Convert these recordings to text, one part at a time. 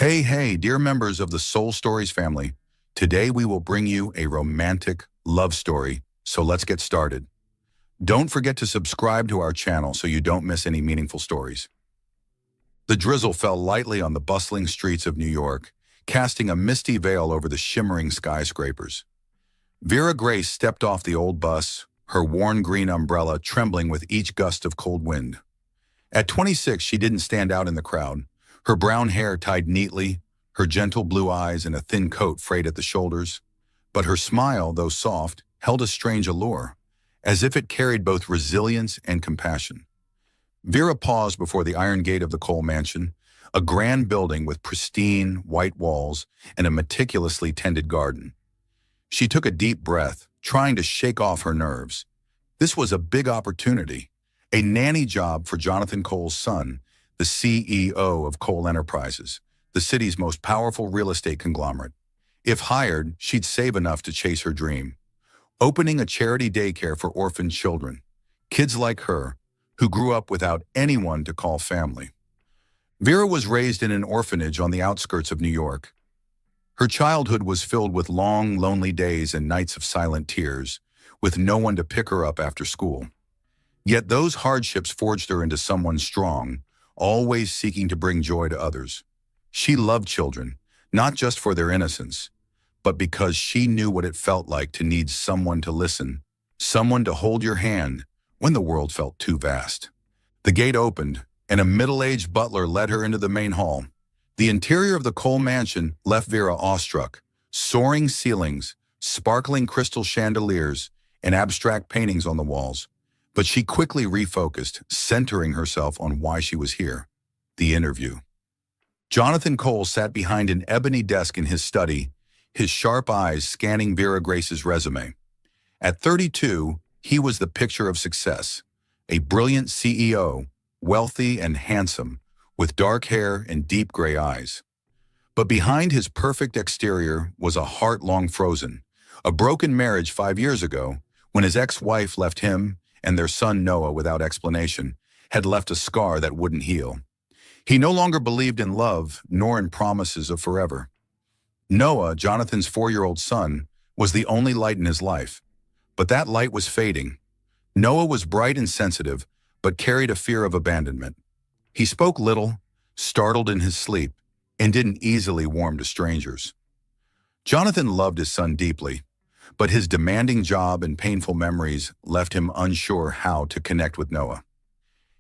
Hey, dear members of the Soul Stories family. Today we will bring you a romantic love story, so let's get started. Don't forget to subscribe to our channel so you don't miss any meaningful stories. The drizzle fell lightly on the bustling streets of New York, casting a misty veil over the shimmering skyscrapers. Vera Grace stepped off the old bus, her worn green umbrella trembling with each gust of cold wind. At 26, she didn't stand out in the crowd. Her brown hair tied neatly, her gentle blue eyes and a thin coat frayed at the shoulders. But her smile, though soft, held a strange allure, as if it carried both resilience and compassion. Vera paused before the iron gate of the Cole mansion, a grand building with pristine, white walls and a meticulously tended garden. She took a deep breath, trying to shake off her nerves. This was a big opportunity, a nanny job for Jonathan Cole's son, the CEO of Cole Enterprises, the city's most powerful real estate conglomerate. If hired, she'd save enough to chase her dream. Opening a charity daycare for orphaned children, kids like her, who grew up without anyone to call family. Vera was raised in an orphanage on the outskirts of New York. Her childhood was filled with long, lonely days and nights of silent tears, with no one to pick her up after school. Yet those hardships forged her into someone strong, always seeking to bring joy to others. She loved children, not just for their innocence, but because she knew what it felt like to need someone to listen, someone to hold your hand when the world felt too vast. The gate opened, and a middle-aged butler led her into the main hall. The interior of the Cole mansion left Vera awestruck. Soaring ceilings, sparkling crystal chandeliers, and abstract paintings on the walls. But she quickly refocused, centering herself on why she was here: the interview. Jonathan Cole sat behind an ebony desk in his study, his sharp eyes scanning Vera Grace's resume. At 32, he was the picture of success, a brilliant CEO, wealthy and handsome, with dark hair and deep gray eyes. But behind his perfect exterior was a heart long frozen, a broken marriage 5 years ago, when his ex-wife left him and their son Noah without explanation, had left a scar that wouldn't heal. He no longer believed in love, nor in promises of forever. Noah, Jonathan's 4-year-old son, was the only light in his life. But that light was fading. Noah was bright and sensitive, but carried a fear of abandonment. He spoke little, startled in his sleep, and didn't easily warm to strangers. Jonathan loved his son deeply, but his demanding job and painful memories left him unsure how to connect with Noah.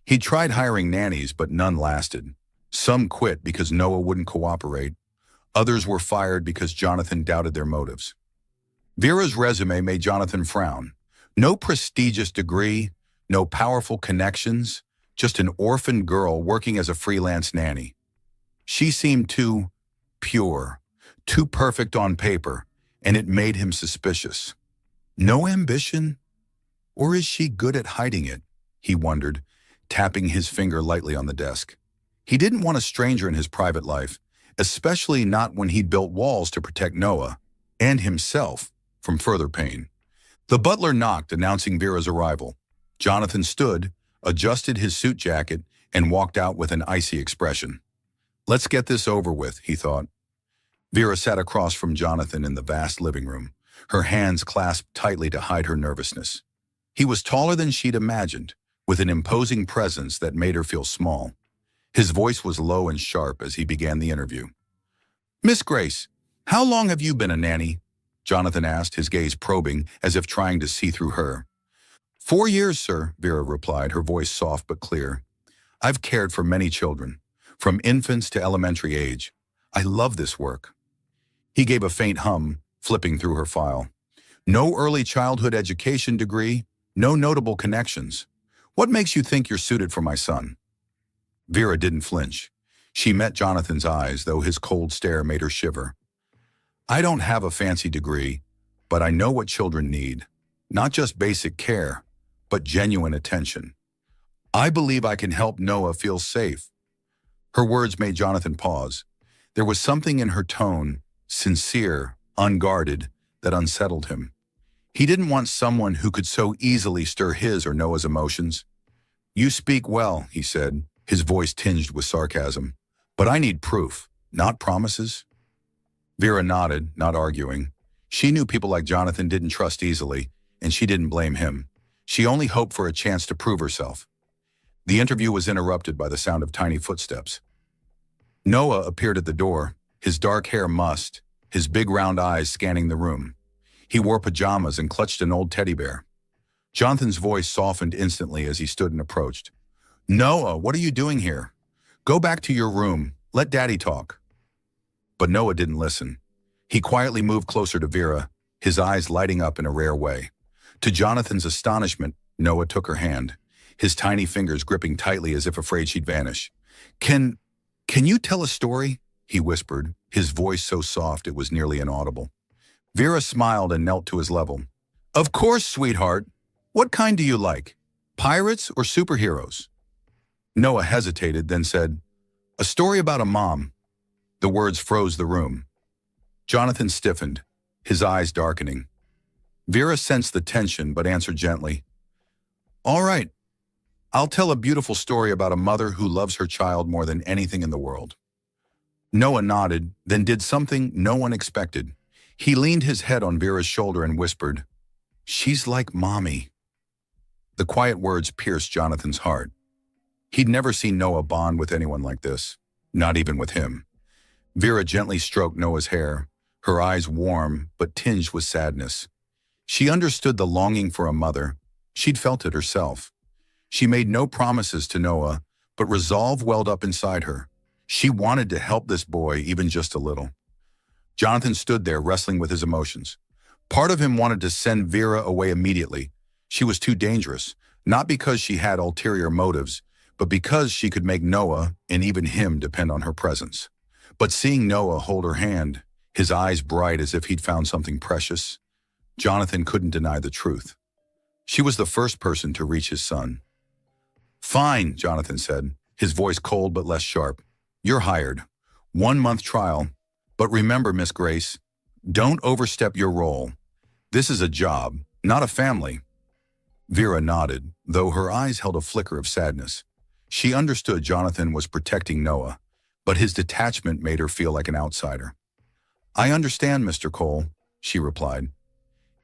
He tried hiring nannies, but none lasted. Some quit because Noah wouldn't cooperate. Others were fired because Jonathan doubted their motives. Vera's resume made Jonathan frown. No prestigious degree, no powerful connections, just an orphaned girl working as a freelance nanny. She seemed too pure, too perfect on paper, and it made him suspicious. No ambition? Or is she good at hiding it? He wondered, tapping his finger lightly on the desk. He didn't want a stranger in his private life, especially not when he'd built walls to protect Noah and himself from further pain. The butler knocked, announcing Vera's arrival. Jonathan stood, adjusted his suit jacket, and walked out with an icy expression. Let's get this over with, he thought. Vera sat across from Jonathan in the vast living room, her hands clasped tightly to hide her nervousness. He was taller than she'd imagined, with an imposing presence that made her feel small. His voice was low and sharp as he began the interview. Miss Grace, how long have you been a nanny? Jonathan asked, his gaze probing, as if trying to see through her. 4 years, sir, Vera replied, her voice soft but clear. I've cared for many children, from infants to elementary age. I love this work. He gave a faint hum, flipping through her file. No early childhood education degree, no notable connections. What makes you think you're suited for my son? Vera didn't flinch. She met Jonathan's eyes, though his cold stare made her shiver. I don't have a fancy degree, but I know what children need. Not just basic care, but genuine attention. I believe I can help Noah feel safe. Her words made Jonathan pause. There was something in her tone, sincere, unguarded, that unsettled him. He didn't want someone who could so easily stir his or Noah's emotions. You speak well, he said, his voice tinged with sarcasm. But I need proof. not promises? Vera nodded, not arguing. She knew people like Jonathan didn't trust easily, and she didn't blame him. She only hoped for a chance to prove herself. The interview was interrupted by the sound of tiny footsteps. Noah appeared at the door, his dark hair mussed, his big round eyes scanning the room. He wore pajamas and clutched an old teddy bear. Jonathan's voice softened instantly as he stood and approached. "Noah, what are you doing here? Go back to your room. Let Daddy talk." But Noah didn't listen. He quietly moved closer to Vera, his eyes lighting up in a rare way. To Jonathan's astonishment, Noah took her hand, his tiny fingers gripping tightly as if afraid she'd vanish. Can you tell a story?" he whispered, his voice so soft it was nearly inaudible. Vera smiled and knelt to his level. "Of course, sweetheart. What kind do you like? Pirates or superheroes?" Noah hesitated, then said, "A story about a mom." The words froze the room. Jonathan stiffened, his eyes darkening. Vera sensed the tension but answered gently, "All right, I'll tell a beautiful story about a mother who loves her child more than anything in the world." Noah nodded, then did something no one expected. He leaned his head on Vera's shoulder and whispered, "She's like Mommy." The quiet words pierced Jonathan's heart. He'd never seen Noah bond with anyone like this, not even with him. Vera gently stroked Noah's hair, her eyes warm but tinged with sadness. She understood the longing for a mother. She'd felt it herself. She made no promises to Noah, but resolve welled up inside her. She wanted to help this boy even just a little. Jonathan stood there wrestling with his emotions. Part of him wanted to send Vera away immediately. She was too dangerous, not because she had ulterior motives, but because she could make Noah and even him depend on her presence. But seeing Noah hold her hand, his eyes bright as if he'd found something precious, Jonathan couldn't deny the truth. She was the first person to reach his son. "Fine," Jonathan said, his voice cold but less sharp. "You're hired. 1-month trial. But remember, Miss Grace, don't overstep your role. This is a job, not a family." Vera nodded, though her eyes held a flicker of sadness. She understood Jonathan was protecting Noah, but his detachment made her feel like an outsider. "I understand, Mr. Cole," she replied.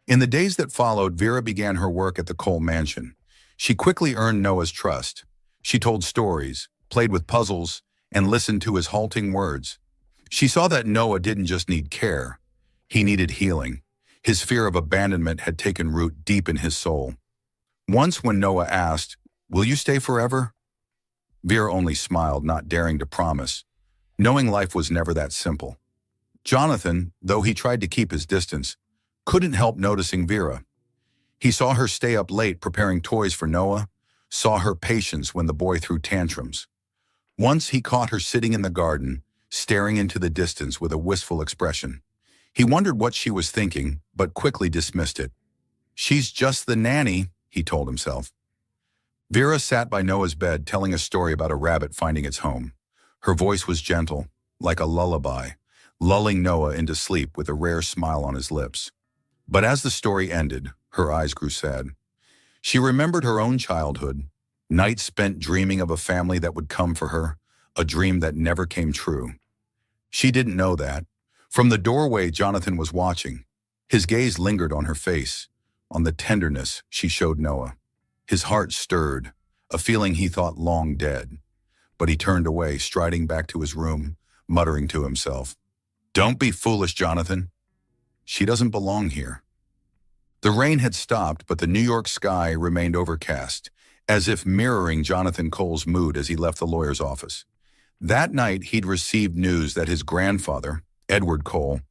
In the days that followed, Vera began her work at the Cole mansion. She quickly earned Noah's trust. She told stories, played with puzzles, and listened to his halting words. She saw that Noah didn't just need care. He needed healing. His fear of abandonment had taken root deep in his soul. Once when Noah asked, "Will you stay forever?" Vera only smiled, not daring to promise, knowing life was never that simple. Jonathan, though he tried to keep his distance, couldn't help noticing Vera. He saw her stay up late preparing toys for Noah, saw her patience when the boy threw tantrums. Once he caught her sitting in the garden, staring into the distance with a wistful expression. He wondered what she was thinking, but quickly dismissed it. "She's just the nanny," he told himself. Vera sat by Noah's bed telling a story about a rabbit finding its home. Her voice was gentle, like a lullaby, lulling Noah into sleep with a rare smile on his lips. But as the story ended, her eyes grew sad. She remembered her own childhood, nights spent dreaming of a family that would come for her, a dream that never came true. She didn't know that. From the doorway, Jonathan was watching. His gaze lingered on her face, on the tenderness she showed Noah. His heart stirred, a feeling he thought long dead. But he turned away, striding back to his room, muttering to himself, "Don't be foolish, Jonathan. She doesn't belong here." The rain had stopped, but the New York sky remained overcast, as if mirroring Jonathan Cole's mood as he left the lawyer's office. That night, he'd received news that his grandfather, Edward Cole,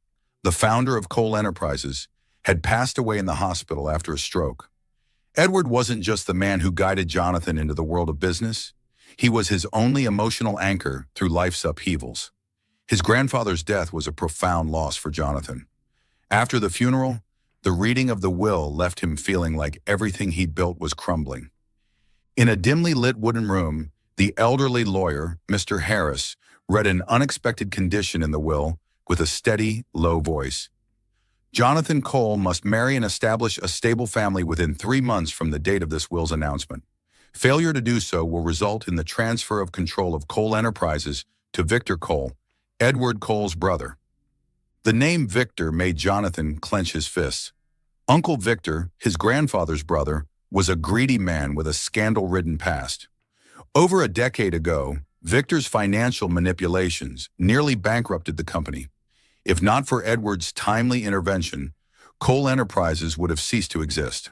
the founder of Cole Enterprises, had passed away in the hospital after a stroke. Edward wasn't just the man who guided Jonathan into the world of business. He was his only emotional anchor through life's upheavals. His grandfather's death was a profound loss for Jonathan. After the funeral, the reading of the will left him feeling like everything he'd built was crumbling. In a dimly lit wooden room, the elderly lawyer, Mr. Harris, read an unexpected condition in the will with a steady, low voice. Jonathan Cole must marry and establish a stable family within 3 months from the date of this will's announcement. Failure to do so will result in the transfer of control of Cole Enterprises to Victor Cole, Edward Cole's brother. The name Victor made Jonathan clench his fists. Uncle Victor, his grandfather's brother, was a greedy man with a scandal-ridden past. Over a decade ago, Victor's financial manipulations nearly bankrupted the company. If not for Edward's timely intervention, Cole Enterprises would have ceased to exist.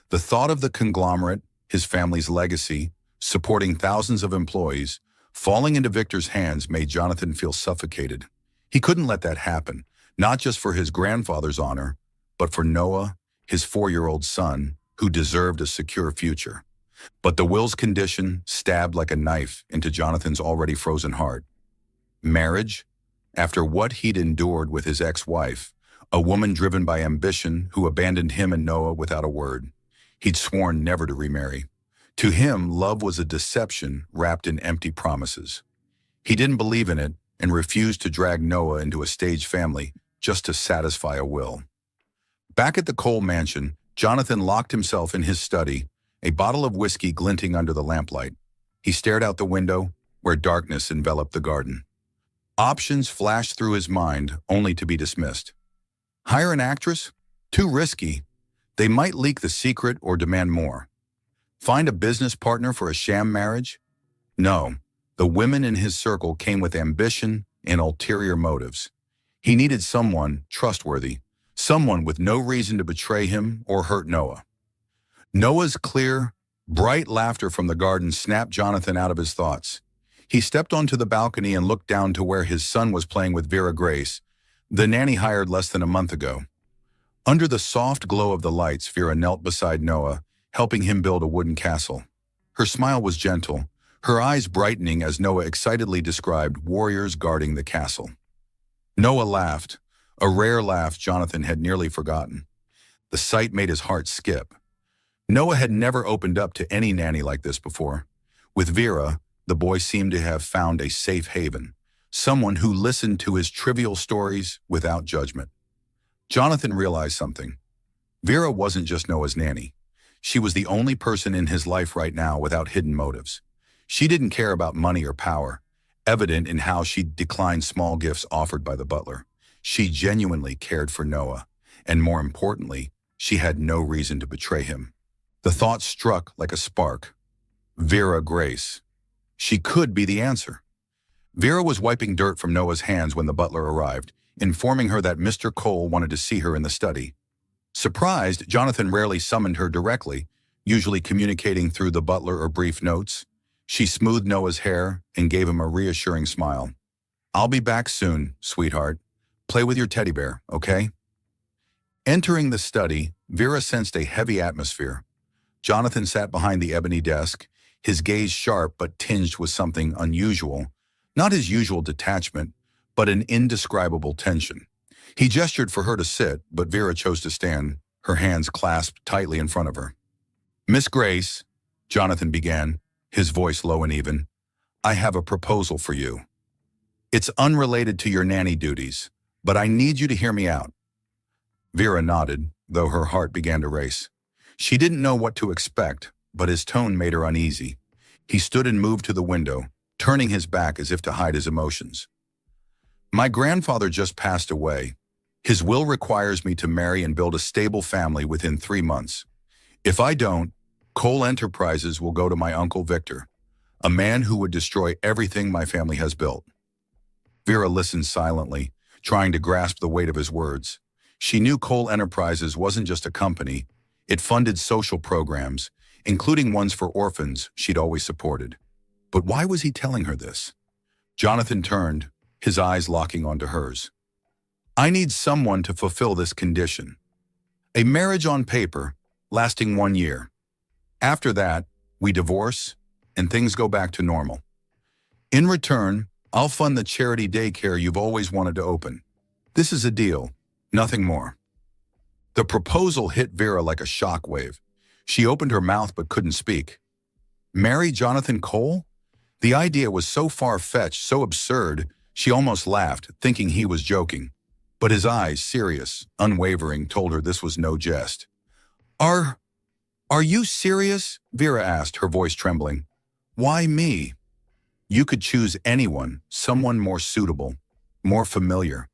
The thought of the conglomerate, his family's legacy, supporting thousands of employees, falling into Victor's hands made Jonathan feel suffocated. He couldn't let that happen, not just for his grandfather's honor, but for Noah, his 4-year-old son, who deserved a secure future. But the will's condition stabbed like a knife into Jonathan's already frozen heart. Marriage? After what he'd endured with his ex-wife, a woman driven by ambition who abandoned him and Noah without a word. He'd sworn never to remarry. To him, love was a deception wrapped in empty promises. He didn't believe in it and refused to drag Noah into a staged family just to satisfy a will. Back at the Cole mansion, Jonathan locked himself in his study, a bottle of whiskey glinting under the lamplight. He stared out the window, where darkness enveloped the garden. Options flashed through his mind, only to be dismissed. Hire an actress? Too risky. They might leak the secret or demand more. Find a business partner for a sham marriage? No, the women in his circle came with ambition and ulterior motives. He needed someone trustworthy, someone with no reason to betray him or hurt Noah. Noah's clear, bright laughter from the garden snapped Jonathan out of his thoughts. He stepped onto the balcony and looked down to where his son was playing with Vera Grace, the nanny hired less than a month ago. Under the soft glow of the lights, Vera knelt beside Noah, helping him build a wooden castle. Her smile was gentle, her eyes brightening as Noah excitedly described warriors guarding the castle. Noah laughed, a rare laugh Jonathan had nearly forgotten. The sight made his heart skip. Noah had never opened up to any nanny like this before. With Vera, the boy seemed to have found a safe haven, someone who listened to his trivial stories without judgment. Jonathan realized something. Vera wasn't just Noah's nanny. She was the only person in his life right now without hidden motives. She didn't care about money or power, evident in how she declined small gifts offered by the butler. She genuinely cared for Noah, and more importantly, she had no reason to betray him. The thought struck like a spark. Vera Grace. She could be the answer. Vera was wiping dirt from Noah's hands when the butler arrived, informing her that Mr. Cole wanted to see her in the study. Surprised, Jonathan rarely summoned her directly, usually communicating through the butler or brief notes. She smoothed Noah's hair and gave him a reassuring smile. "I'll be back soon, sweetheart. Play with your teddy bear, okay?" Entering the study, Vera sensed a heavy atmosphere. Jonathan sat behind the ebony desk, his gaze sharp but tinged with something unusual, not his usual detachment, but an indescribable tension. He gestured for her to sit, but Vera chose to stand, her hands clasped tightly in front of her. "Miss Grace," Jonathan began, his voice low and even, "I have a proposal for you. It's unrelated to your nanny duties, but I need you to hear me out." Vera nodded, though her heart began to race. She didn't know what to expect, but his tone made her uneasy. He stood and moved to the window, turning his back as if to hide his emotions. "My grandfather just passed away. His will requires me to marry and build a stable family within 3 months. If I don't, Cole Enterprises will go to my Uncle Victor, a man who would destroy everything my family has built." Vera listened silently, trying to grasp the weight of his words. She knew Cole Enterprises wasn't just a company. It funded social programs, including ones for orphans she'd always supported. But why was he telling her this? Jonathan turned, his eyes locking onto hers. "I need someone to fulfill this condition. A marriage on paper, lasting 1 year. After that, we divorce, and things go back to normal. In return, I'll fund the charity daycare you've always wanted to open. This is a deal, nothing more." The proposal hit Vera like a shockwave. She opened her mouth but couldn't speak. Marry Jonathan Cole? The idea was so far-fetched, so absurd, she almost laughed, thinking he was joking. But his eyes, serious, unwavering, told her this was no jest. Are you serious?" Vera asked, her voice trembling. "Why me?" "You could choose anyone, someone more suitable." more familiar.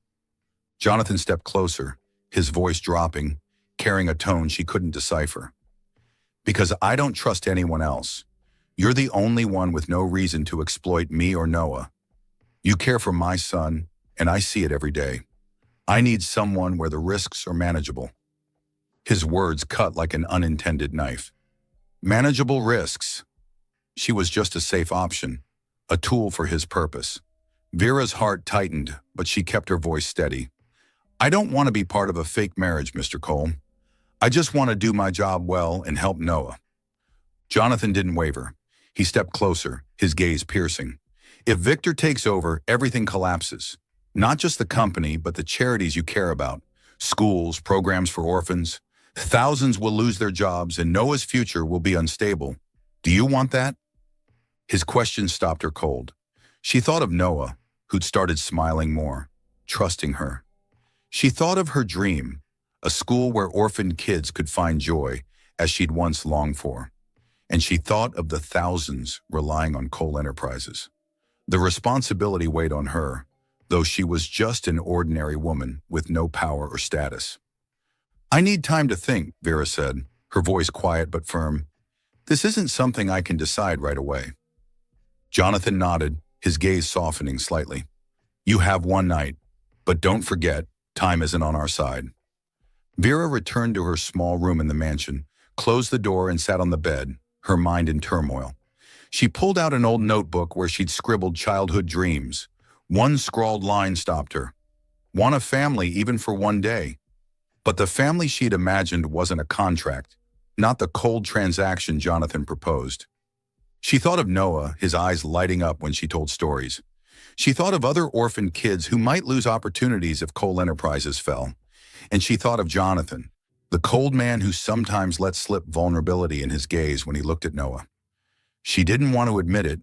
Jonathan stepped closer, his voice dropping, carrying a tone she couldn't decipher. Because I don't trust anyone else. You're the only one with no reason to exploit me or Noah. You care for my son, and I see it every day. I need someone where the risks are manageable. His words cut like an unintended knife. Manageable risks. She was just a safe option, a tool for his purpose. Vera's heart tightened, but she kept her voice steady. I don't want to be part of a fake marriage, Mr. Cole. I just want to do my job well and help Noah. Jonathan didn't waver. He stepped closer, his gaze piercing. If Victor takes over, everything collapses. Not just the company, but the charities you care about. Schools, programs for orphans. Thousands will lose their jobs and Noah's future will be unstable. Do you want that? His question stopped her cold. She thought of Noah, who'd started smiling more, trusting her. She thought of her dream, a school where orphaned kids could find joy, as she'd once longed for. And she thought of the thousands relying on Cole Enterprises. The responsibility weighed on her, though she was just an ordinary woman with no power or status. I need time to think, Vera said, her voice quiet but firm. This isn't something I can decide right away. Jonathan nodded, his gaze softening slightly. You have one night, but don't forget, time isn't on our side. Vera returned to her small room in the mansion, closed the door and sat on the bed, her mind in turmoil. She pulled out an old notebook where she'd scribbled childhood dreams. One scrawled line stopped her. Want a family even for one day. But the family she'd imagined wasn't a contract, not the cold transaction Jonathan proposed. She thought of Noah, his eyes lighting up when she told stories. She thought of other orphaned kids who might lose opportunities if Cole Enterprises fell. And she thought of Jonathan, the cold man who sometimes let slip vulnerability in his gaze when he looked at Noah. She didn't want to admit it,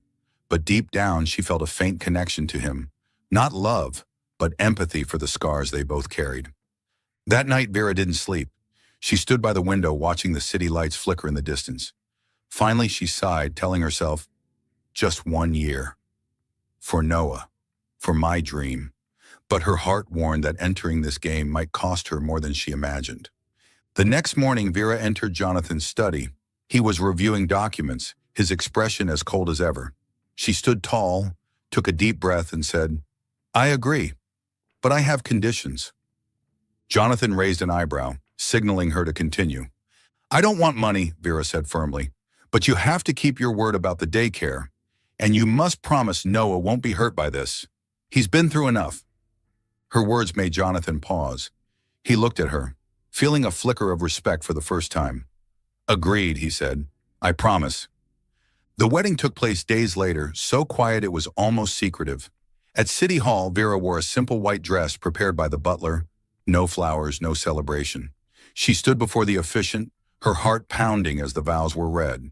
but deep down she felt a faint connection to him. Not love, but empathy for the scars they both carried. That night Vera didn't sleep. She stood by the window watching the city lights flicker in the distance. Finally she sighed, telling herself, just 1 year. For Noah, for my dream. But her heart warned that entering this game might cost her more than she imagined. The next morning Vera entered Jonathan's study. He was reviewing documents, his expression as cold as ever. She stood tall, took a deep breath and said, I agree, but I have conditions. Jonathan raised an eyebrow, signaling her to continue. I don't want money, Vera said firmly, but you have to keep your word about the daycare, and you must promise Noah won't be hurt by this. He's been through enough. Her words made Jonathan pause. He looked at her, feeling a flicker of respect for the first time. Agreed, he said. I promise. The wedding took place days later, so quiet it was almost secretive. At City Hall, Vera wore a simple white dress prepared by the butler. No flowers, no celebration. She stood before the officiant, her heart pounding as the vows were read.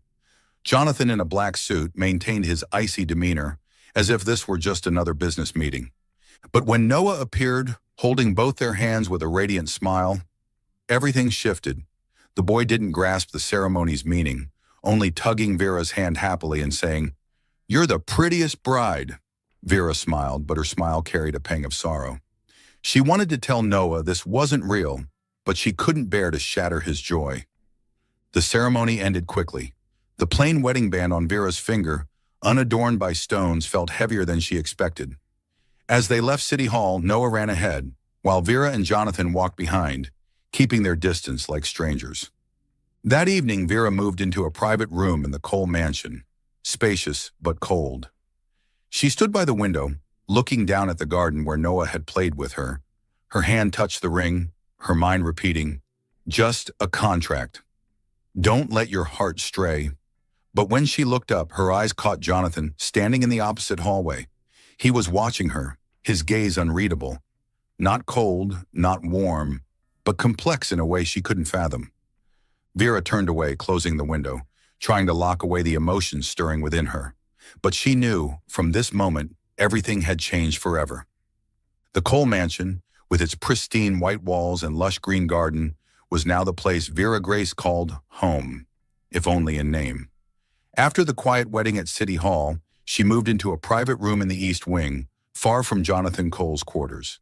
Jonathan, in a black suit, maintained his icy demeanor, as if this were just another business meeting. But when Noah appeared, holding both their hands with a radiant smile, everything shifted. The boy didn't grasp the ceremony's meaning, only tugging Vera's hand happily and saying, You're the prettiest bride. Vera smiled, but her smile carried a pang of sorrow. She wanted to tell Noah this wasn't real, but she couldn't bear to shatter his joy. The ceremony ended quickly. The plain wedding band on Vera's finger, unadorned by stones, felt heavier than she expected. As they left City Hall, Noah ran ahead, while Vera and Jonathan walked behind, keeping their distance like strangers. That evening, Vera moved into a private room in the Cole mansion, spacious but cold. She stood by the window, looking down at the garden where Noah had played with her. Her hand touched the ring, her mind repeating, just a contract. Don't let your heart stray. But when she looked up, her eyes caught Jonathan standing in the opposite hallway. He was watching her, his gaze unreadable. Not cold, not warm, but complex in a way she couldn't fathom. Vera turned away, closing the window, trying to lock away the emotions stirring within her. But she knew, from this moment, everything had changed forever. The Cole mansion, with its pristine white walls and lush green garden, was now the place Vera Grace called home, if only in name. After the quiet wedding at City Hall, she moved into a private room in the East Wing, far from Jonathan Cole's quarters.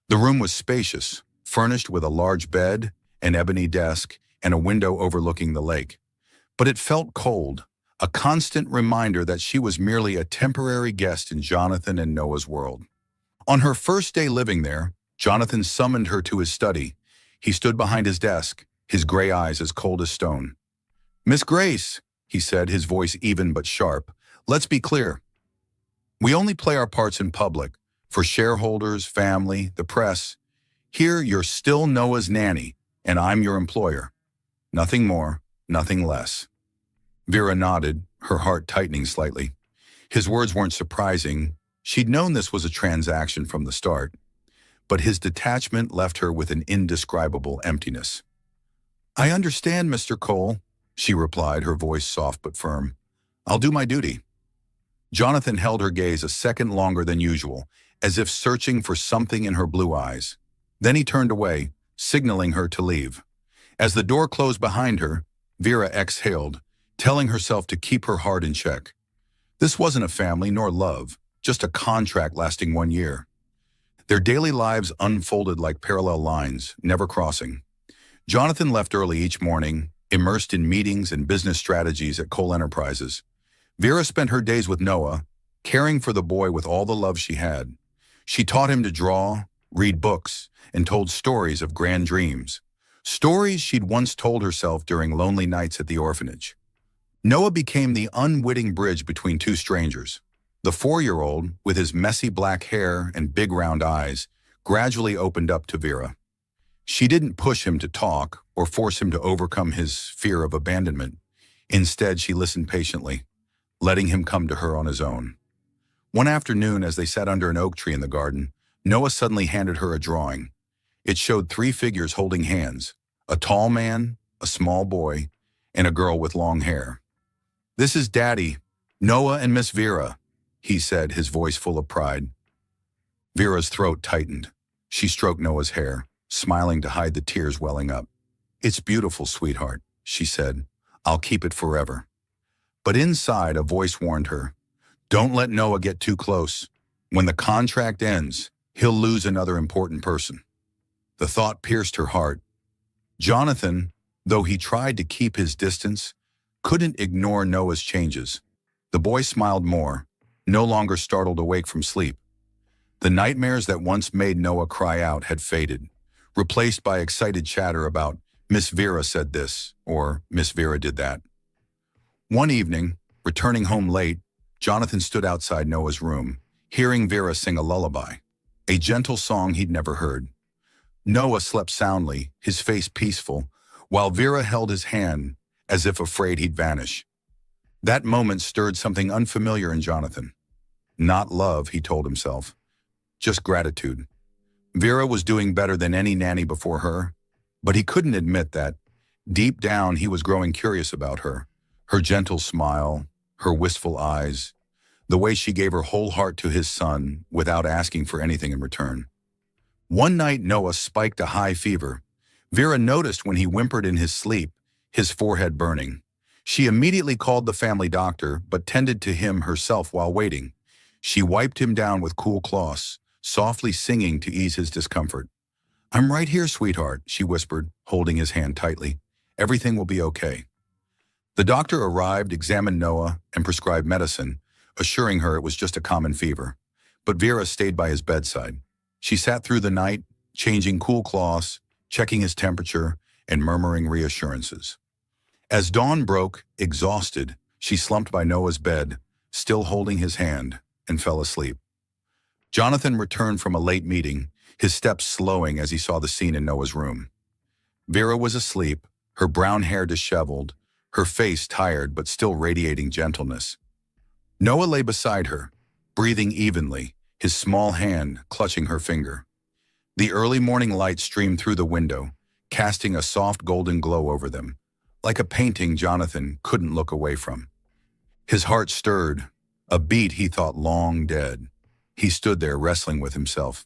The room was spacious, furnished with a large bed, an ebony desk, and a window overlooking the lake. But it felt cold, a constant reminder that she was merely a temporary guest in Jonathan and Noah's world. On her first day living there, Jonathan summoned her to his study. He stood behind his desk, his gray eyes as cold as stone. "Miss Grace," he said, his voice even but sharp, "let's be clear. We only play our parts in public, for shareholders, family, the press. Here you're still Noah's nanny, and I'm your employer. Nothing more, nothing less." Vera nodded, her heart tightening slightly. His words weren't surprising. She'd known this was a transaction from the start. But his detachment left her with an indescribable emptiness. "I understand, Mr. Cole," she replied, her voice soft but firm. "I'll do my duty." Jonathan held her gaze a second longer than usual, as if searching for something in her blue eyes. Then he turned away, signaling her to leave. As the door closed behind her, Vera exhaled, telling herself to keep her heart in check. This wasn't a family nor love, just a contract lasting 1 year. Their daily lives unfolded like parallel lines, never crossing. Jonathan left early each morning, immersed in meetings and business strategies at Cole Enterprises. Vera spent her days with Noah, caring for the boy with all the love she had. She taught him to draw, read books, and told stories of grand dreams. Stories she'd once told herself during lonely nights at the orphanage. Noah became the unwitting bridge between two strangers. The 4-year-old, with his messy black hair and big round eyes, gradually opened up to Vera. She didn't push him to talk or force him to overcome his fear of abandonment. Instead, she listened patiently, letting him come to her on his own. One afternoon, as they sat under an oak tree in the garden, Noah suddenly handed her a drawing. It showed 3 figures holding hands, a tall man, a small boy, and a girl with long hair. "This is Daddy, Noah and Miss Vera," he said, his voice full of pride. Vera's throat tightened. She stroked Noah's hair, smiling to hide the tears welling up. "It's beautiful, sweetheart," she said. "I'll keep it forever." But inside, a voice warned her, "Don't let Noah get too close. When the contract ends, he'll lose another important person." The thought pierced her heart. Jonathan, though he tried to keep his distance, couldn't ignore Noah's changes. The boy smiled more, no longer startled awake from sleep. The nightmares that once made Noah cry out had faded, replaced by excited chatter about "Miss Vera said this," or "Miss Vera did that." One evening, returning home late, Jonathan stood outside Noah's room, hearing Vera sing a lullaby, a gentle song he'd never heard. Noah slept soundly, his face peaceful, while Vera held his hand as if afraid he'd vanish. That moment stirred something unfamiliar in Jonathan. Not love, he told himself, just gratitude. Vera was doing better than any nanny before her, but he couldn't admit that. Deep down, he was growing curious about her. Her gentle smile, her wistful eyes, the way she gave her whole heart to his son without asking for anything in return. One night, Noah spiked a high fever. Vera noticed when he whimpered in his sleep, his forehead burning. She immediately called the family doctor, but tended to him herself while waiting. She wiped him down with cool cloths, softly singing to ease his discomfort. "I'm right here, sweetheart," she whispered, holding his hand tightly. "Everything will be okay." The doctor arrived, examined Noah, and prescribed medicine, assuring her it was just a common fever. But Vera stayed by his bedside. She sat through the night, changing cool cloths, checking his temperature, and murmuring reassurances. As dawn broke, exhausted, she slumped by Noah's bed, still holding his hand, and fell asleep. Jonathan returned from a late meeting, his steps slowing as he saw the scene in Noah's room. Vera was asleep, her brown hair disheveled, her face tired but still radiating gentleness. Noah lay beside her, breathing evenly, his small hand clutching her finger. The early morning light streamed through the window, casting a soft golden glow over them, like a painting Jonathan couldn't look away from. His heart stirred, a beat he thought long dead. He stood there wrestling with himself.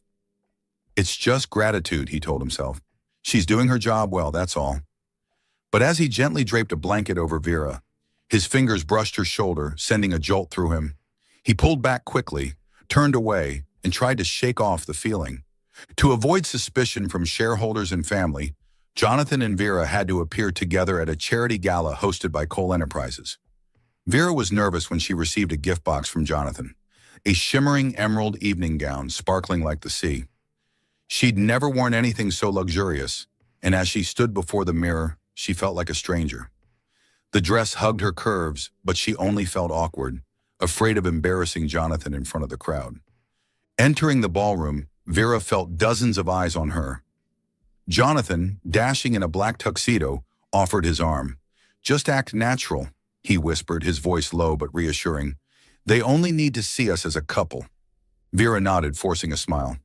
"It's just gratitude," he told himself. "She's doing her job well, that's all." But as he gently draped a blanket over Vera, his fingers brushed her shoulder, sending a jolt through him. He pulled back quickly, turned away, and tried to shake off the feeling. To avoid suspicion from shareholders and family, Jonathan and Vera had to appear together at a charity gala hosted by Cole Enterprises. Vera was nervous when she received a gift box from Jonathan, a shimmering emerald evening gown sparkling like the sea. She'd never worn anything so luxurious, and as she stood before the mirror, she felt like a stranger. The dress hugged her curves, but she only felt awkward, afraid of embarrassing Jonathan in front of the crowd. Entering the ballroom, Vera felt dozens of eyes on her. Jonathan, dashing in a black tuxedo, offered his arm. "Just act natural," he whispered, his voice low but reassuring. "They only need to see us as a couple." Vera nodded, forcing a smile.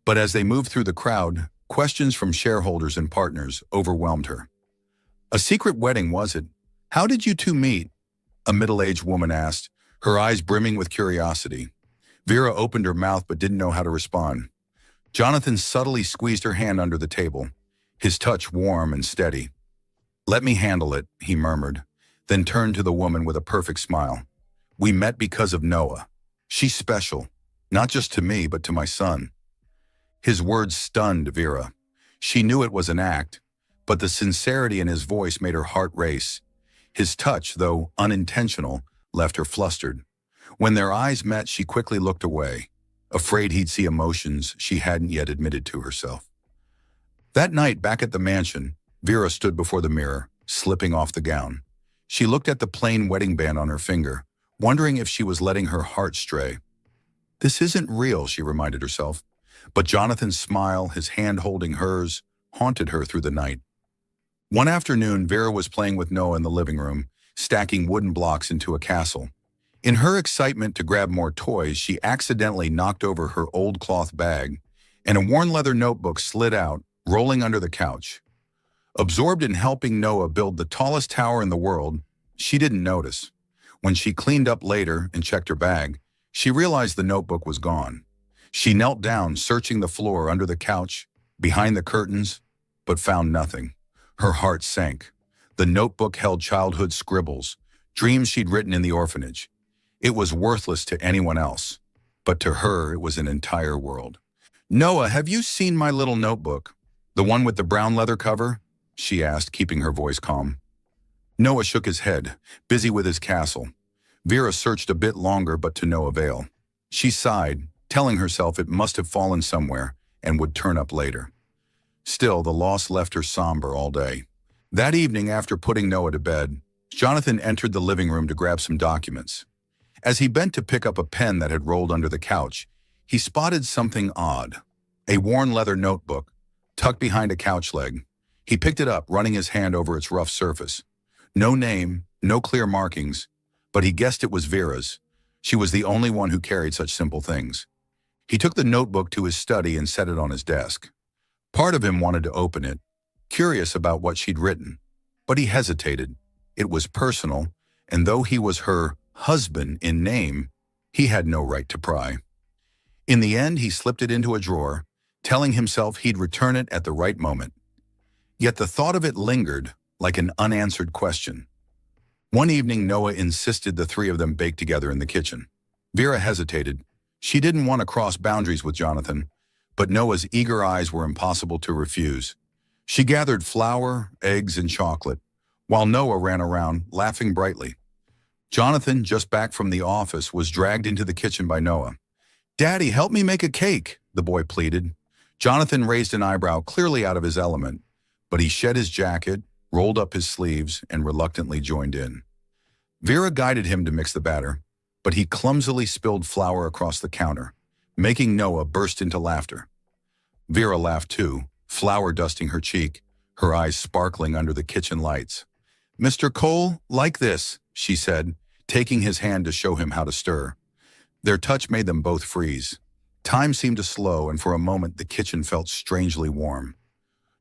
But as they moved through the crowd, questions from shareholders and partners overwhelmed her. "A secret wedding, was it? How did you two meet?" a middle-aged woman asked, her eyes brimming with curiosity. Vera opened her mouth but didn't know how to respond. Jonathan subtly squeezed her hand under the table, his touch warm and steady. "Let me handle it," he murmured, then turned to the woman with a perfect smile. "We met because of Noah. She's special, not just to me, but to my son." His words stunned Vera. She knew it was an act, but the sincerity in his voice made her heart race. His touch, though unintentional, left her flustered. When their eyes met, she quickly looked away, afraid he'd see emotions she hadn't yet admitted to herself. That night, back at the mansion, Vera stood before the mirror, slipping off the gown. She looked at the plain wedding band on her finger, wondering if she was letting her heart stray. "This isn't real," she reminded herself. But Jonathan's smile, his hand holding hers, haunted her through the night. One afternoon, Vera was playing with Noah in the living room, stacking wooden blocks into a castle. In her excitement to grab more toys, she accidentally knocked over her old cloth bag, and a worn leather notebook slid out, rolling under the couch. Absorbed in helping Noah build the tallest tower in the world, she didn't notice. When she cleaned up later and checked her bag, she realized the notebook was gone. She knelt down, searching the floor, under the couch, behind the curtains, but found nothing. Her heart sank. The notebook held childhood scribbles, dreams she'd written in the orphanage. It was worthless to anyone else, but to her it was an entire world. "Noah, have you seen my little notebook? The one with the brown leather cover?" she asked, keeping her voice calm. Noah shook his head, busy with his castle. Vera searched a bit longer, but to no avail. She sighed, telling herself it must have fallen somewhere and would turn up later. Still, the loss left her somber all day. That evening, after putting Noah to bed, Jonathan entered the living room to grab some documents. As he bent to pick up a pen that had rolled under the couch, he spotted something odd. A worn leather notebook, tucked behind a couch leg. He picked it up, running his hand over its rough surface. No name, no clear markings, but he guessed it was Vera's. She was the only one who carried such simple things. He took the notebook to his study and set it on his desk. Part of him wanted to open it, curious about what she'd written, but he hesitated. It was personal, and though he was her husband in name, he had no right to pry. In the end, he slipped it into a drawer, telling himself he'd return it at the right moment. Yet the thought of it lingered, like an unanswered question. One evening, Noah insisted the three of them bake together in the kitchen. Vera hesitated. She didn't want to cross boundaries with Jonathan, but Noah's eager eyes were impossible to refuse. She gathered flour, eggs, and chocolate, while Noah ran around, laughing brightly. Jonathan, just back from the office, was dragged into the kitchen by Noah. "Daddy, help me make a cake," the boy pleaded. Jonathan raised an eyebrow, clearly out of his element, but he shed his jacket, rolled up his sleeves, and reluctantly joined in. Vera guided him to mix the batter, but he clumsily spilled flour across the counter, making Noah burst into laughter. Vera laughed too, flour dusting her cheek, her eyes sparkling under the kitchen lights. "Mr. Cole, like this," she said, taking his hand to show him how to stir. Their touch made them both freeze. Time seemed to slow, and for a moment the kitchen felt strangely warm.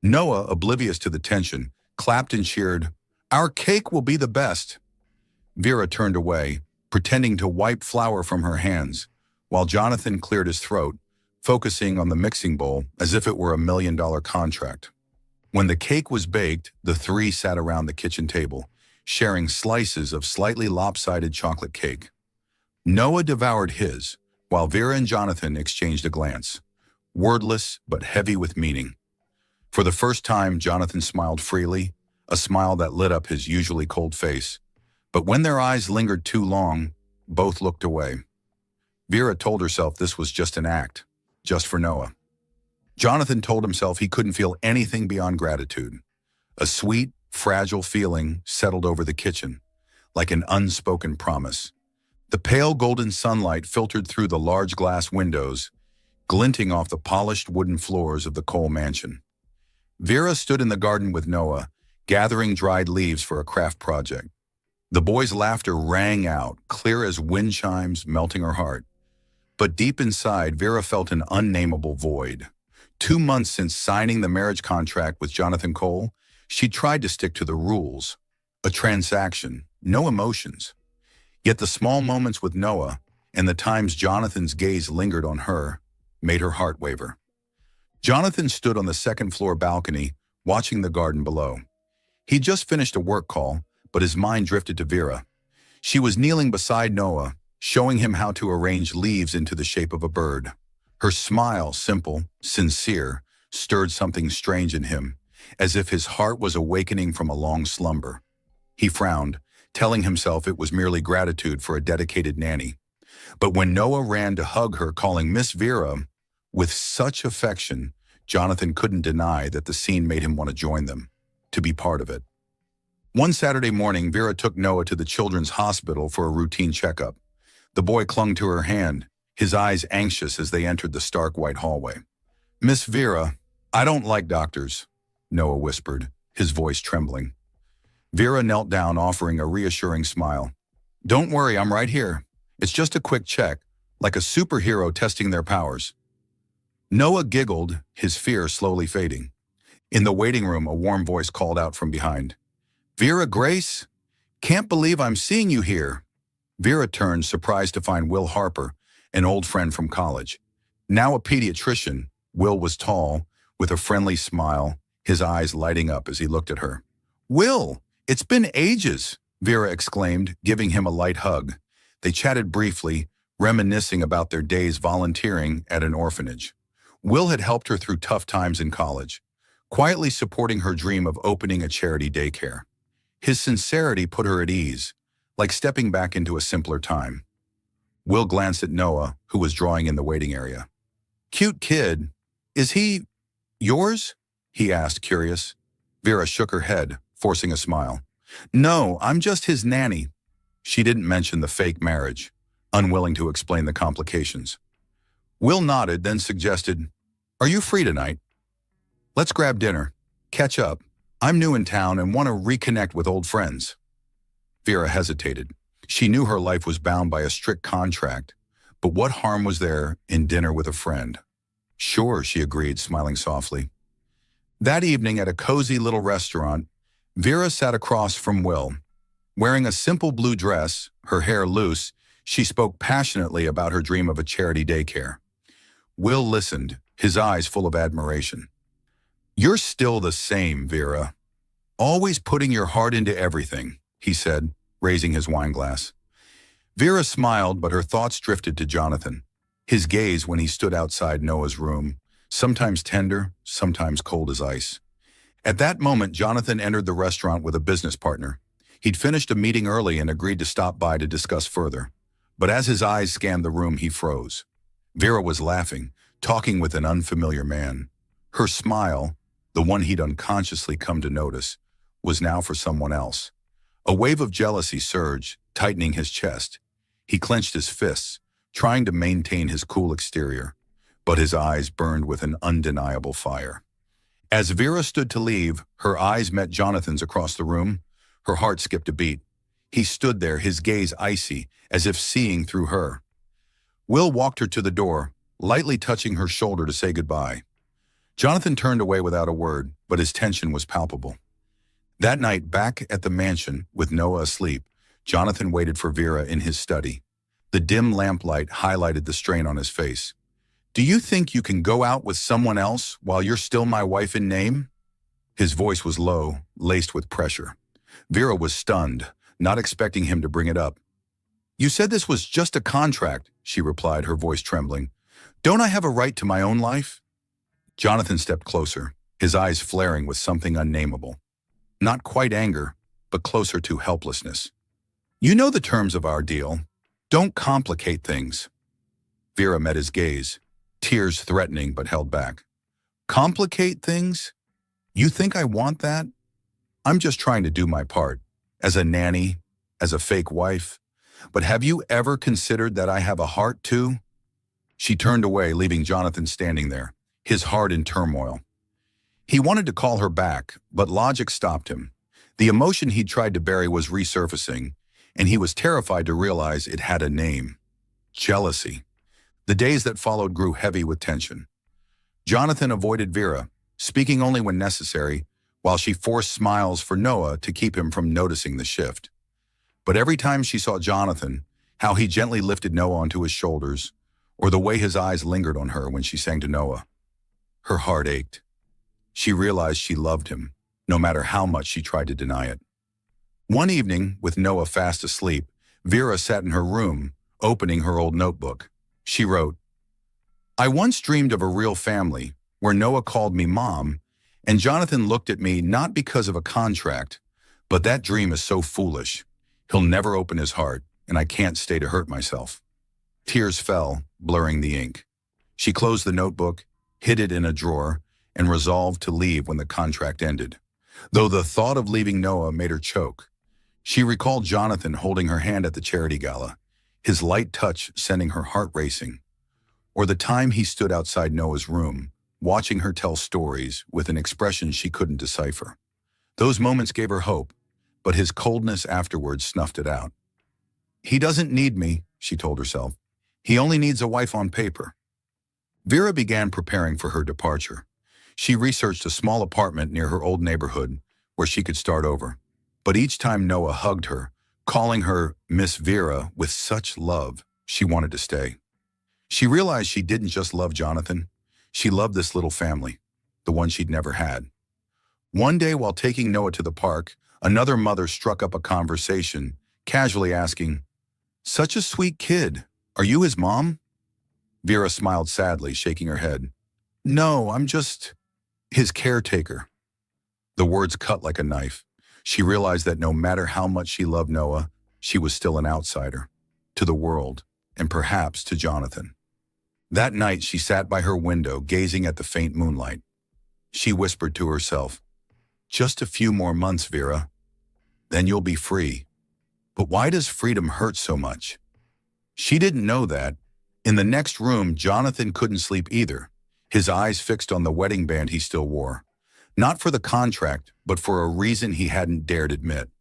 Noah, oblivious to the tension, clapped and cheered, "Our cake will be the best." Vera turned away, pretending to wipe flour from her hands, while Jonathan cleared his throat, focusing on the mixing bowl as if it were a $1 million contract. When the cake was baked, the three sat around the kitchen table, sharing slices of slightly lopsided chocolate cake. Noah devoured his, while Vera and Jonathan exchanged a glance, wordless but heavy with meaning. For the first time, Jonathan smiled freely, a smile that lit up his usually cold face. But when their eyes lingered too long, both looked away. Vera told herself this was just an act, just for Noah. Jonathan told himself he couldn't feel anything beyond gratitude. A sweet, fragile feeling settled over the kitchen, like an unspoken promise. The pale golden sunlight filtered through the large glass windows, glinting off the polished wooden floors of the Cole mansion. Vera stood in the garden with Noah, gathering dried leaves for a craft project. The boy's laughter rang out, clear as wind chimes, melting her heart. But deep inside, Vera felt an unnameable void. 2 months since signing the marriage contract with Jonathan Cole, she tried to stick to the rules. A transaction, no emotions. Yet the small moments with Noah, and the times Jonathan's gaze lingered on her, made her heart waver. Jonathan stood on the second-floor balcony, watching the garden below. He'd just finished a work call, but his mind drifted to Vera. She was kneeling beside Noah, showing him how to arrange leaves into the shape of a bird. Her smile, simple, sincere, stirred something strange in him, as if his heart was awakening from a long slumber. He frowned, telling himself it was merely gratitude for a dedicated nanny. But when Noah ran to hug her, calling Miss Vera, with such affection, Jonathan couldn't deny that the scene made him want to join them, to be part of it. One Saturday morning, Vera took Noah to the children's hospital for a routine checkup. The boy clung to her hand, his eyes anxious as they entered the stark white hallway. "Miss Vera, I don't like doctors," Noah whispered, his voice trembling. Vera knelt down, offering a reassuring smile. "Don't worry, I'm right here. It's just a quick check, like a superhero testing their powers." Noah giggled, his fear slowly fading. In the waiting room, a warm voice called out from behind. "Vera Grace? Can't believe I'm seeing you here." Vera turned, surprised to find Will Harper, an old friend from college. Now a pediatrician, Will was tall, with a friendly smile, his eyes lighting up as he looked at her. "Will, it's been ages," Vera exclaimed, giving him a light hug. They chatted briefly, reminiscing about their days volunteering at an orphanage. Will had helped her through tough times in college, quietly supporting her dream of opening a charity daycare. His sincerity put her at ease, like stepping back into a simpler time. Will glanced at Noah, who was drawing in the waiting area. "Cute kid. Is he yours?" he asked, curious. Vera shook her head, forcing a smile. "No, I'm just his nanny." She didn't mention the fake marriage, unwilling to explain the complications. Will nodded, then suggested, "Are you free tonight? Let's grab dinner, catch up. I'm new in town and want to reconnect with old friends." Vera hesitated. She knew her life was bound by a strict contract, but what harm was there in dinner with a friend? "Sure," she agreed, smiling softly. That evening at a cozy little restaurant, Vera sat across from Will. Wearing a simple blue dress, her hair loose, she spoke passionately about her dream of a charity daycare. Will listened, his eyes full of admiration. "You're still the same, Vera. Always putting your heart into everything," he said, raising his wine glass. Vera smiled, but her thoughts drifted to Jonathan. His gaze when he stood outside Noah's room, sometimes tender, sometimes cold as ice. At that moment, Jonathan entered the restaurant with a business partner. He'd finished a meeting early and agreed to stop by to discuss further. But as his eyes scanned the room, he froze. Vera was laughing, talking with an unfamiliar man. Her smile, the one he'd unconsciously come to notice, was now for someone else. A wave of jealousy surged, tightening his chest. He clenched his fists, trying to maintain his cool exterior, but his eyes burned with an undeniable fire. As Vera stood to leave, her eyes met Jonathan's across the room. Her heart skipped a beat. He stood there, his gaze icy, as if seeing through her. Will walked her to the door, lightly touching her shoulder to say goodbye. Jonathan turned away without a word, but his tension was palpable. That night, back at the mansion, with Noah asleep, Jonathan waited for Vera in his study. The dim lamplight highlighted the strain on his face. "Do you think you can go out with someone else while you're still my wife in name?" His voice was low, laced with pressure. Vera was stunned, not expecting him to bring it up. You said this was just a contract, she replied, her voice trembling. Don't I have a right to my own life? Jonathan stepped closer, his eyes flaring with something unnameable. Not quite anger, but closer to helplessness. You know the terms of our deal. Don't complicate things. Vera met his gaze, tears threatening but held back. Complicate things? You think I want that? I'm just trying to do my part, as a nanny, as a fake wife. But have you ever considered that I have a heart too? She turned away, leaving Jonathan standing there, his heart in turmoil. He wanted to call her back, but logic stopped him. The emotion he'd tried to bury was resurfacing, and he was terrified to realize it had a name. Jealousy. The days that followed grew heavy with tension. Jonathan avoided Vera, speaking only when necessary, while she forced smiles for Noah to keep him from noticing the shift. But every time she saw Jonathan, how he gently lifted Noah onto his shoulders, or the way his eyes lingered on her when she sang to Noah, her heart ached. She realized she loved him, no matter how much she tried to deny it. One evening, with Noah fast asleep, Vera sat in her room, opening her old notebook. She wrote, I once dreamed of a real family, where Noah called me mom, and Jonathan looked at me not because of a contract, but that dream is so foolish. He'll never open his heart, and I can't stay to hurt myself. Tears fell, blurring the ink. She closed the notebook, hid it in a drawer, and resolved to leave when the contract ended. Though the thought of leaving Noah made her choke. She recalled Jonathan holding her hand at the charity gala, his light touch sending her heart racing. Or the time he stood outside Noah's room, watching her tell stories with an expression she couldn't decipher. Those moments gave her hope, but his coldness afterwards snuffed it out. He doesn't need me, she told herself. He only needs a wife on paper. Vera began preparing for her departure. She researched a small apartment near her old neighborhood where she could start over. But each time Noah hugged her, calling her Miss Vera with such love, she wanted to stay. She realized she didn't just love Jonathan. She loved this little family, the one she'd never had. One day while taking Noah to the park, another mother struck up a conversation, casually asking, Such a sweet kid. Are you his mom? Vera smiled sadly, shaking her head. No, I'm just his caretaker. The words cut like a knife. She realized that no matter how much she loved Noah, she was still an outsider, to the world, and perhaps to Jonathan. That night she sat by her window, gazing at the faint moonlight. She whispered to herself, Just a few more months, Vera. Then you'll be free. But why does freedom hurt so much? She didn't know that. In the next room, Jonathan couldn't sleep either, his eyes fixed on the wedding band he still wore. Not for the contract, but for a reason he hadn't dared admit.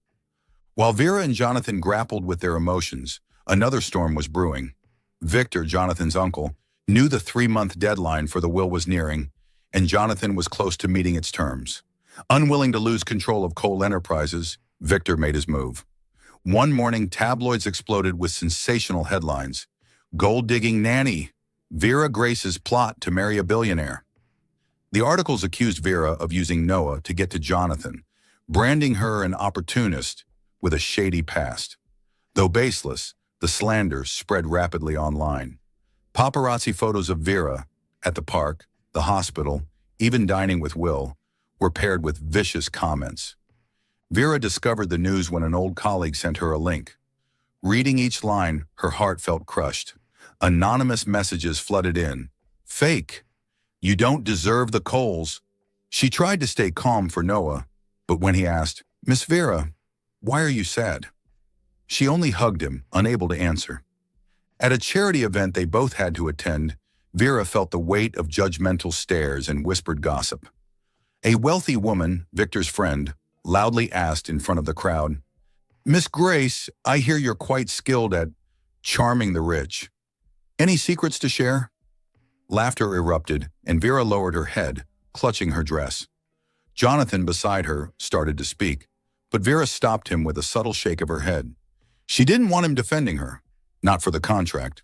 While Vera and Jonathan grappled with their emotions, another storm was brewing. Victor, Jonathan's uncle, knew the 3-month deadline for the will was nearing, and Jonathan was close to meeting its terms. Unwilling to lose control of Cole Enterprises, Victor made his move. One morning, tabloids exploded with sensational headlines. Gold-digging nanny, Vera Grace's plot to marry a billionaire. The articles accused Vera of using Noah to get to Jonathan, branding her an opportunist with a shady past. Though baseless, the slanders spread rapidly online. Paparazzi photos of Vera at the park, the hospital, even dining with Will, were paired with vicious comments. Vera discovered the news when an old colleague sent her a link. Reading each line, her heart felt crushed. Anonymous messages flooded in. Fake. You don't deserve the Coles. She tried to stay calm for Noah, but when he asked, Miss Vera, why are you sad? She only hugged him, unable to answer. At a charity event they both had to attend, Vera felt the weight of judgmental stares and whispered gossip. A wealthy woman, Victor's friend, loudly asked in front of the crowd, Miss Grace, I hear you're quite skilled at charming the rich. Any secrets to share? Laughter erupted, and Vera lowered her head, clutching her dress. Jonathan, beside her, started to speak, but Vera stopped him with a subtle shake of her head. She didn't want him defending her, not for the contract.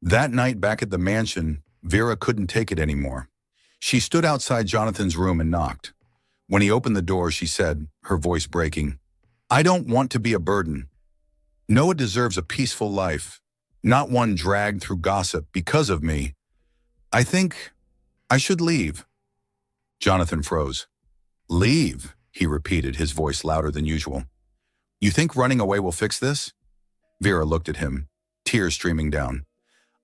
That night back at the mansion, Vera couldn't take it anymore. She stood outside Jonathan's room and knocked. When he opened the door, she said, her voice breaking, I don't want to be a burden. Noah deserves a peaceful life, not one dragged through gossip because of me. I think I should leave." Jonathan froze. "Leave," he repeated, his voice louder than usual. "You think running away will fix this?" Vera looked at him, tears streaming down.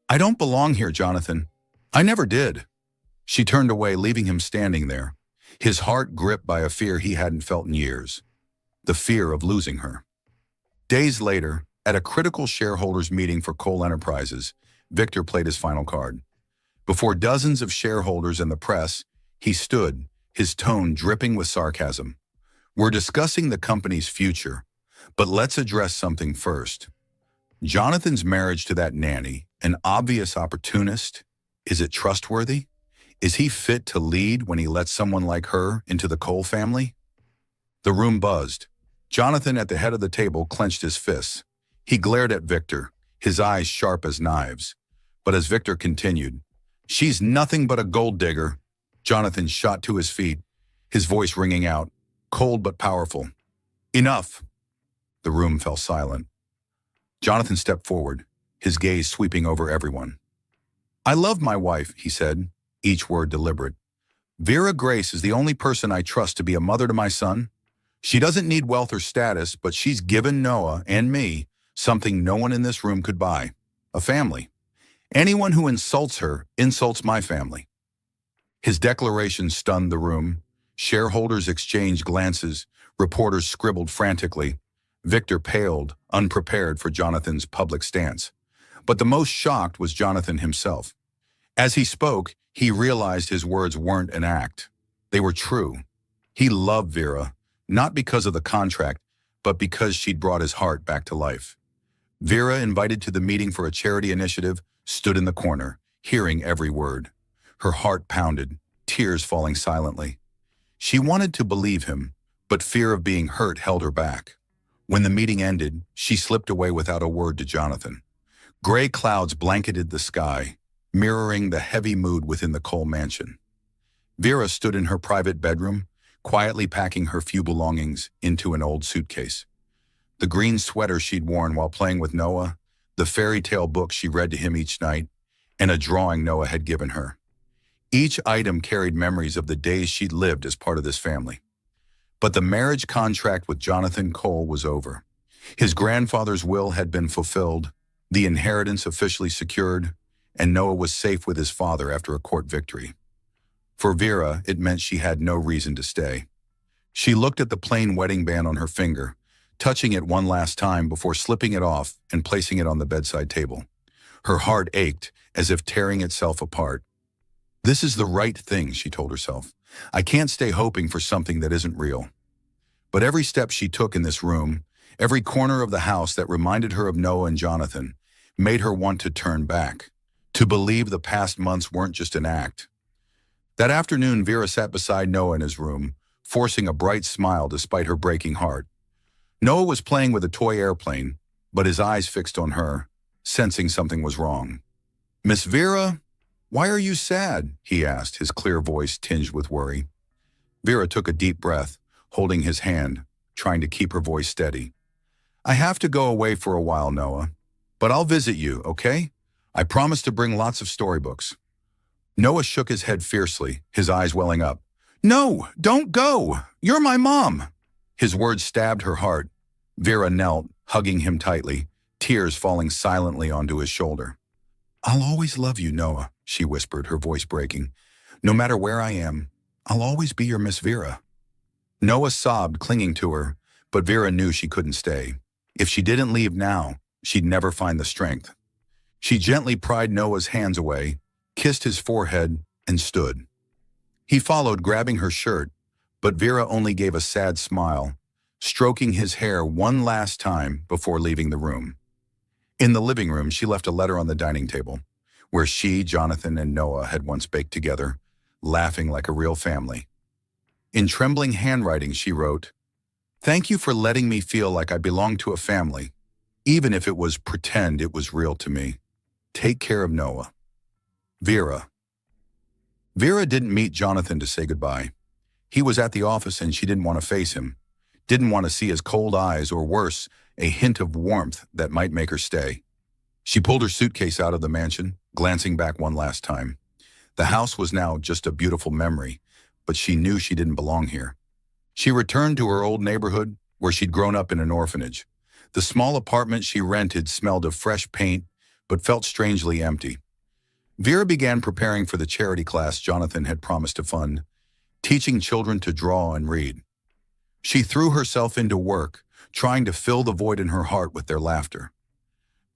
"I don't belong here, Jonathan. I never did." She turned away, leaving him standing there, his heart gripped by a fear he hadn't felt in years, the fear of losing her. Days later, at a critical shareholders meeting for Cole Enterprises, Victor played his final card. Before dozens of shareholders and the press, he stood, his tone dripping with sarcasm. "We're discussing the company's future, but let's address something first. Jonathan's marriage to that nanny, an obvious opportunist, is it trustworthy? Is he fit to lead when he lets someone like her into the Cole family?" The room buzzed. Jonathan, at the head of the table, clenched his fists. He glared at Victor, his eyes sharp as knives. But as Victor continued, "She's nothing but a gold digger," Jonathan shot to his feet, his voice ringing out, cold but powerful. "Enough." The room fell silent. Jonathan stepped forward, his gaze sweeping over everyone. "I love my wife," he said, each word deliberate. "Vera Grace is the only person I trust to be a mother to my son. She doesn't need wealth or status, but she's given Noah and me something no one in this room could buy: a family. Anyone who insults her insults my family." His declaration stunned the room. Shareholders exchanged glances, reporters scribbled frantically. Victor paled, unprepared for Jonathan's public stance. But the most shocked was Jonathan himself. As he spoke, he realized his words weren't an act. They were true. He loved Vera, not because of the contract, but because she'd brought his heart back to life. Vera, invited to the meeting for a charity initiative, stood in the corner, hearing every word. Her heart pounded, tears falling silently. She wanted to believe him, but fear of being hurt held her back. When the meeting ended, she slipped away without a word to Jonathan. Gray clouds blanketed the sky, mirroring the heavy mood within the Cole mansion. Vera stood in her private bedroom, quietly packing her few belongings into an old suitcase. The green sweater she'd worn while playing with Noah, the fairy tale book she read to him each night, and a drawing Noah had given her. Each item carried memories of the days she'd lived as part of this family. But the marriage contract with Jonathan Cole was over. His grandfather's will had been fulfilled, the inheritance officially secured, and Noah was safe with his father after a court victory. For Vera, it meant she had no reason to stay. She looked at the plain wedding band on her finger, touching it one last time before slipping it off and placing it on the bedside table. Her heart ached, as if tearing itself apart. "This is the right thing," she told herself. "I can't stay hoping for something that isn't real." But every step she took in this room, every corner of the house that reminded her of Noah and Jonathan, made her want to turn back, to believe the past months weren't just an act. That afternoon, Vera sat beside Noah in his room, forcing a bright smile despite her breaking heart. Noah was playing with a toy airplane, but his eyes fixed on her, sensing something was wrong. "Miss Vera, why are you sad?" he asked, his clear voice tinged with worry. Vera took a deep breath, holding his hand, trying to keep her voice steady. "I have to go away for a while, Noah, but I'll visit you, okay? I promise to bring lots of storybooks." Noah shook his head fiercely, his eyes welling up. "No, don't go! You're my mom!" His words stabbed her heart. Vera knelt, hugging him tightly, tears falling silently onto his shoulder. "I'll always love you, Noah," she whispered, her voice breaking. "No matter where I am, I'll always be your Miss Vera." Noah sobbed, clinging to her, but Vera knew she couldn't stay. If she didn't leave now, she'd never find the strength. She gently pried Noah's hands away, kissed his forehead, and stood. He followed, grabbing her shirt, but Vera only gave a sad smile, stroking his hair one last time before leaving the room. In the living room, she left a letter on the dining table, where she, Jonathan, and Noah had once baked together, laughing like a real family. In trembling handwriting, she wrote, "Thank you for letting me feel like I belong to a family, even if it was pretend it was real to me. Take care of Noah. Vera." Vera didn't meet Jonathan to say goodbye. He was at the office and she didn't want to face him, didn't want to see his cold eyes, or worse, a hint of warmth that might make her stay. She pulled her suitcase out of the mansion, glancing back one last time. The house was now just a beautiful memory, but she knew she didn't belong here. She returned to her old neighborhood, where she'd grown up in an orphanage. The small apartment she rented smelled of fresh paint, but felt strangely empty. Vera began preparing for the charity class Jonathan had promised to fund, teaching children to draw and read. She threw herself into work, trying to fill the void in her heart with their laughter.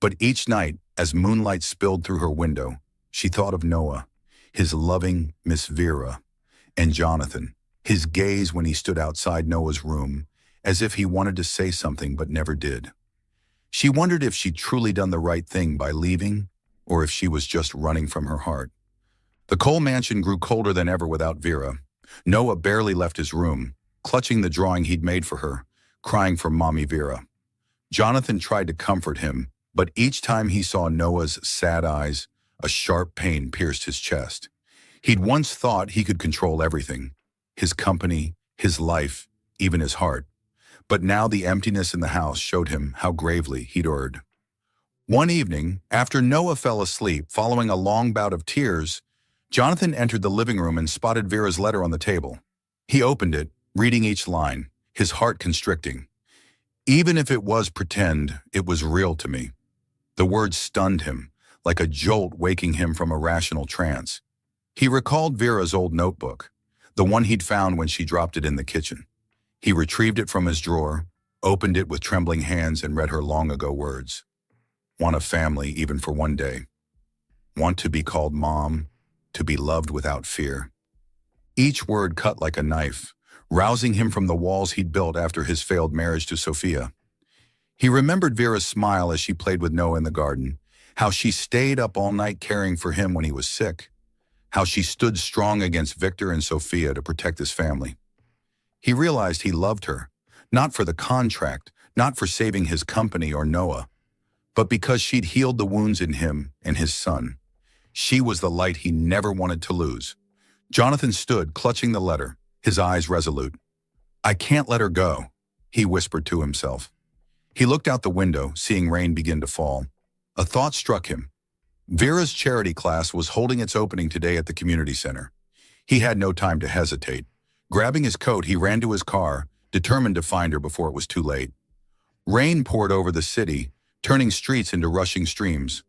But each night, as moonlight spilled through her window, she thought of Noah, his loving Miss Vera, and Jonathan, his gaze when he stood outside Noah's room, as if he wanted to say something but never did. She wondered if she'd truly done the right thing by leaving, or if she was just running from her heart. The Cole mansion grew colder than ever without Vera. Noah barely left his room, clutching the drawing he'd made for her, crying for Mommy Vera. Jonathan tried to comfort him, but each time he saw Noah's sad eyes, a sharp pain pierced his chest. He'd once thought he could control everything, his company, his life, even his heart. But now the emptiness in the house showed him how gravely he'd erred. One evening, after Noah fell asleep following a long bout of tears, Jonathan entered the living room and spotted Vera's letter on the table. He opened it, reading each line, his heart constricting. Even if it was pretend, it was real to me. The words stunned him, like a jolt waking him from a rational trance. He recalled Vera's old notebook, the one he'd found when she dropped it in the kitchen. He retrieved it from his drawer, opened it with trembling hands and read her long-ago words. Want a family even for one day. Want to be called mom, to be loved without fear. Each word cut like a knife, rousing him from the walls he'd built after his failed marriage to Sophia. He remembered Vera's smile as she played with Noah in the garden, how she stayed up all night caring for him when he was sick, how she stood strong against Victor and Sophia to protect his family. He realized he loved her, not for the contract, not for saving his company or Noah, but because she'd healed the wounds in him and his son. She was the light he never wanted to lose. Jonathan stood, clutching the letter, his eyes resolute. I can't let her go, he whispered to himself. He looked out the window, seeing rain begin to fall. A thought struck him. Vera's charity class was holding its opening today at the community center. He had no time to hesitate. Grabbing his coat, he ran to his car, determined to find her before it was too late. Rain poured over the city, turning streets into rushing streams.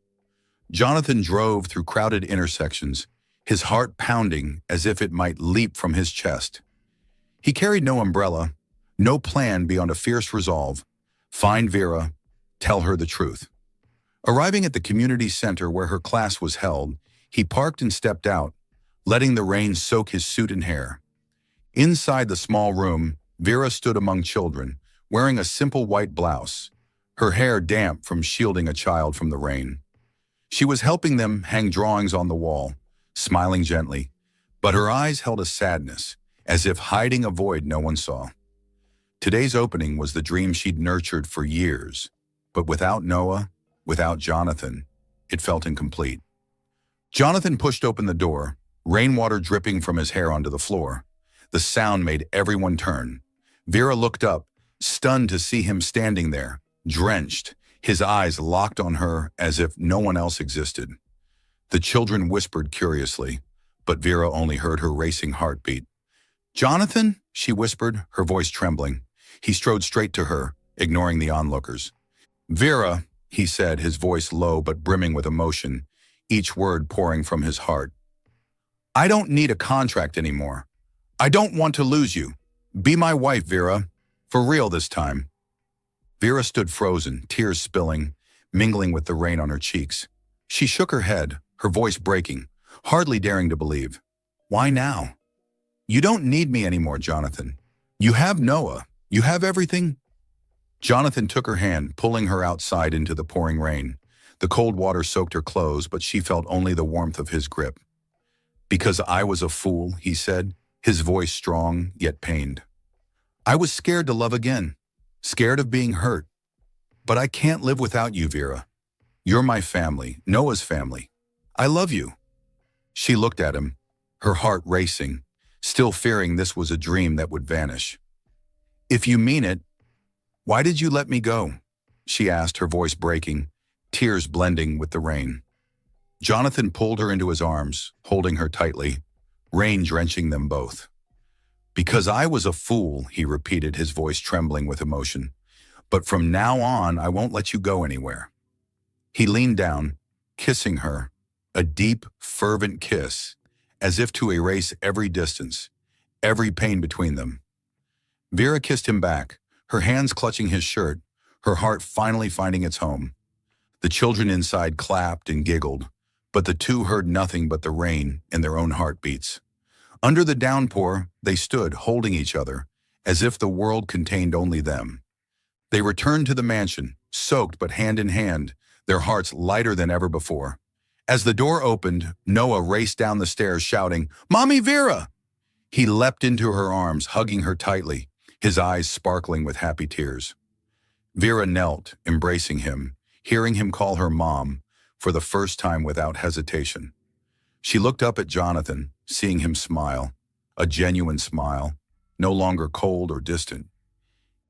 Jonathan drove through crowded intersections, his heart pounding as if it might leap from his chest. He carried no umbrella, no plan beyond a fierce resolve. Find Vera, tell her the truth. Arriving at the community center where her class was held, he parked and stepped out, letting the rain soak his suit and hair. Inside the small room, Vera stood among children, wearing a simple white blouse, her hair damp from shielding a child from the rain. She was helping them hang drawings on the wall, smiling gently, but her eyes held a sadness, as if hiding a void no one saw. Today's opening was the dream she'd nurtured for years, but without Noah, without Jonathan, it felt incomplete. Jonathan pushed open the door, rainwater dripping from his hair onto the floor. The sound made everyone turn. Vera looked up, stunned to see him standing there, drenched, his eyes locked on her as if no one else existed. The children whispered curiously, but Vera only heard her racing heartbeat. Jonathan, she whispered, her voice trembling. He strode straight to her, ignoring the onlookers. Vera, he said, his voice low but brimming with emotion, each word pouring from his heart. I don't need a contract anymore. I don't want to lose you. Be my wife, Vera. For real this time. Vera stood frozen, tears spilling, mingling with the rain on her cheeks. She shook her head, her voice breaking, hardly daring to believe. Why now? You don't need me anymore, Jonathan. You have Noah. You have everything. Jonathan took her hand, pulling her outside into the pouring rain. The cold water soaked her clothes, but she felt only the warmth of his grip. Because I was a fool, he said, his voice strong yet pained. I was scared to love again, scared of being hurt. But I can't live without you, Vera. You're my family, Noah's family. I love you. She looked at him, her heart racing, still fearing this was a dream that would vanish. If you mean it, why did you let me go? she asked, her voice breaking, tears blending with the rain. Jonathan pulled her into his arms, holding her tightly, rain drenching them both. Because I was a fool, he repeated, his voice trembling with emotion. But from now on, I won't let you go anywhere. He leaned down, kissing her, a deep, fervent kiss, as if to erase every distance, every pain between them. Vera kissed him back, her hands clutching his shirt, her heart finally finding its home. The children inside clapped and giggled, but the two heard nothing but the rain and their own heartbeats. Under the downpour, they stood, holding each other, as if the world contained only them. They returned to the mansion, soaked but hand in hand, their hearts lighter than ever before. As the door opened, Noah raced down the stairs shouting, "Mommy Vera!" He leapt into her arms, hugging her tightly, his eyes sparkling with happy tears. Vera knelt, embracing him, hearing him call her mom, for the first time without hesitation. She looked up at Jonathan, seeing him smile, a genuine smile, no longer cold or distant.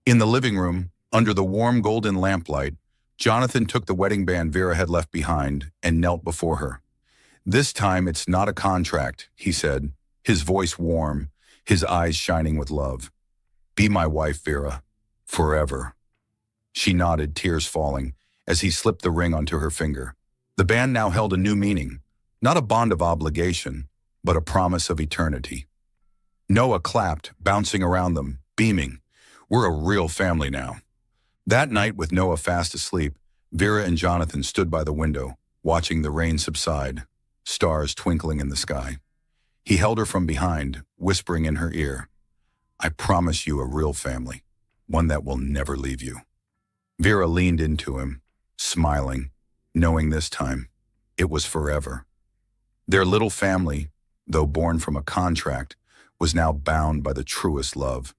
In the living room, under the warm golden lamplight, Jonathan took the wedding band Vera had left behind and knelt before her. "This time it's not a contract," he said, his voice warm, his eyes shining with love. "Be my wife, Vera, forever." She nodded, tears falling, as he slipped the ring onto her finger. The band now held a new meaning, not a bond of obligation, but a promise of eternity. Noah clapped, bouncing around them, beaming. "We're a real family now." That night, with Noah fast asleep, Vera and Jonathan stood by the window, watching the rain subside, stars twinkling in the sky. He held her from behind, whispering in her ear, "I promise you a real family, one that will never leave you." Vera leaned into him, smiling, knowing this time it was forever. Their little family, though born from a contract, was now bound by the truest love.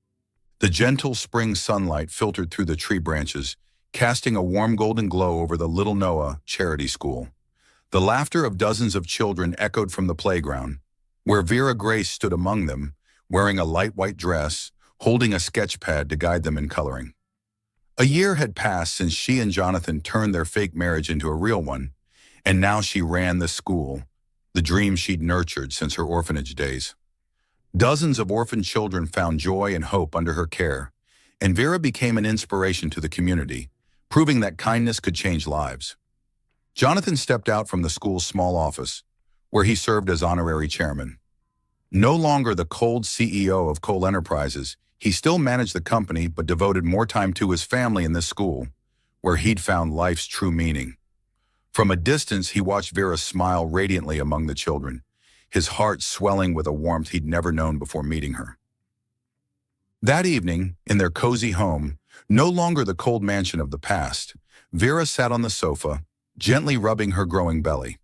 The gentle spring sunlight filtered through the tree branches, casting a warm golden glow over the Little Noah Charity School. The laughter of dozens of children echoed from the playground, where Vera Grace stood among them, wearing a light white dress, holding a sketch pad to guide them in coloring. A year had passed since she and Jonathan turned their fake marriage into a real one, and now she ran the school, the dream she'd nurtured since her orphanage days. Dozens of orphan children found joy and hope under her care, and Vera became an inspiration to the community, proving that kindness could change lives. Jonathan stepped out from the school's small office, where he served as honorary chairman. No longer the cold CEO of Cole Enterprises, he still managed the company but devoted more time to his family in this school, where he'd found life's true meaning. From a distance, he watched Vera smile radiantly among the children, his heart swelling with a warmth he'd never known before meeting her. That evening, in their cozy home, no longer the cold mansion of the past, Vera sat on the sofa, gently rubbing her growing belly.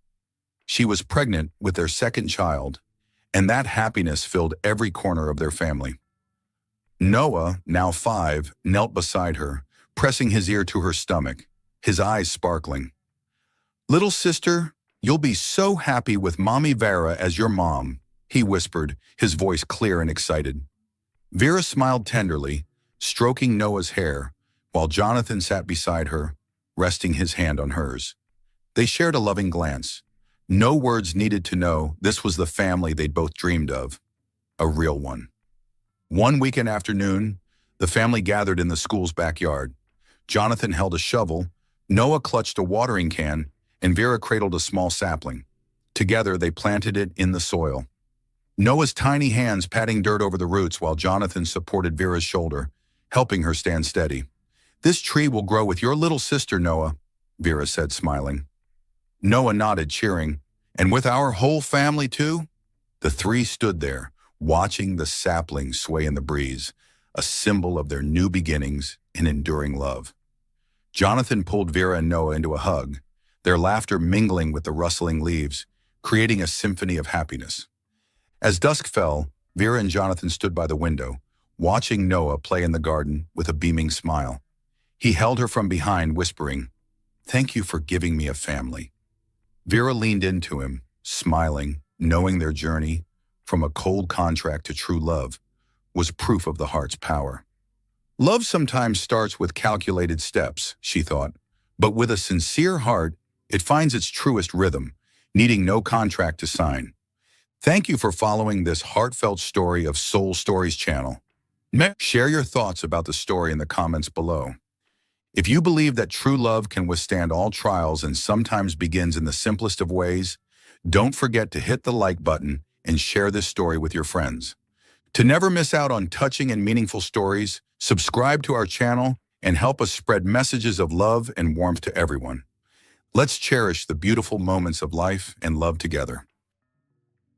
She was pregnant with their second child, and that happiness filled every corner of their family. Noah, now 5, knelt beside her, pressing his ear to her stomach, his eyes sparkling. "Little sister, you'll be so happy with Mommy Vera as your mom," he whispered, his voice clear and excited. Vera smiled tenderly, stroking Noah's hair, while Jonathan sat beside her, resting his hand on hers. They shared a loving glance. No words needed to know this was the family they'd both dreamed of, a real one. One weekend afternoon, the family gathered in the school's backyard. Jonathan held a shovel, Noah clutched a watering can, and Vera cradled a small sapling. Together, they planted it in the soil. Noah's tiny hands patting dirt over the roots while Jonathan supported Vera's shoulder, helping her stand steady. "This tree will grow with your little sister, Noah," Vera said, smiling. Noah nodded, cheering. "And with our whole family, too?" The three stood there, watching the sapling sway in the breeze, a symbol of their new beginnings and enduring love. Jonathan pulled Vera and Noah into a hug, their laughter mingling with the rustling leaves, creating a symphony of happiness. As dusk fell, Vera and Jonathan stood by the window, watching Noah play in the garden with a beaming smile. He held her from behind, whispering, "Thank you for giving me a family." Vera leaned into him, smiling, knowing their journey, from a cold contract to true love, was proof of the heart's power. Love sometimes starts with calculated steps, she thought, but with a sincere heart, it finds its truest rhythm, needing no contract to sign. Thank you for following this heartfelt story of Soul Stories channel. Share your thoughts about the story in the comments below. If you believe that true love can withstand all trials and sometimes begins in the simplest of ways, don't forget to hit the like button and share this story with your friends. To never miss out on touching and meaningful stories, subscribe to our channel and help us spread messages of love and warmth to everyone. Let's cherish the beautiful moments of life and love together.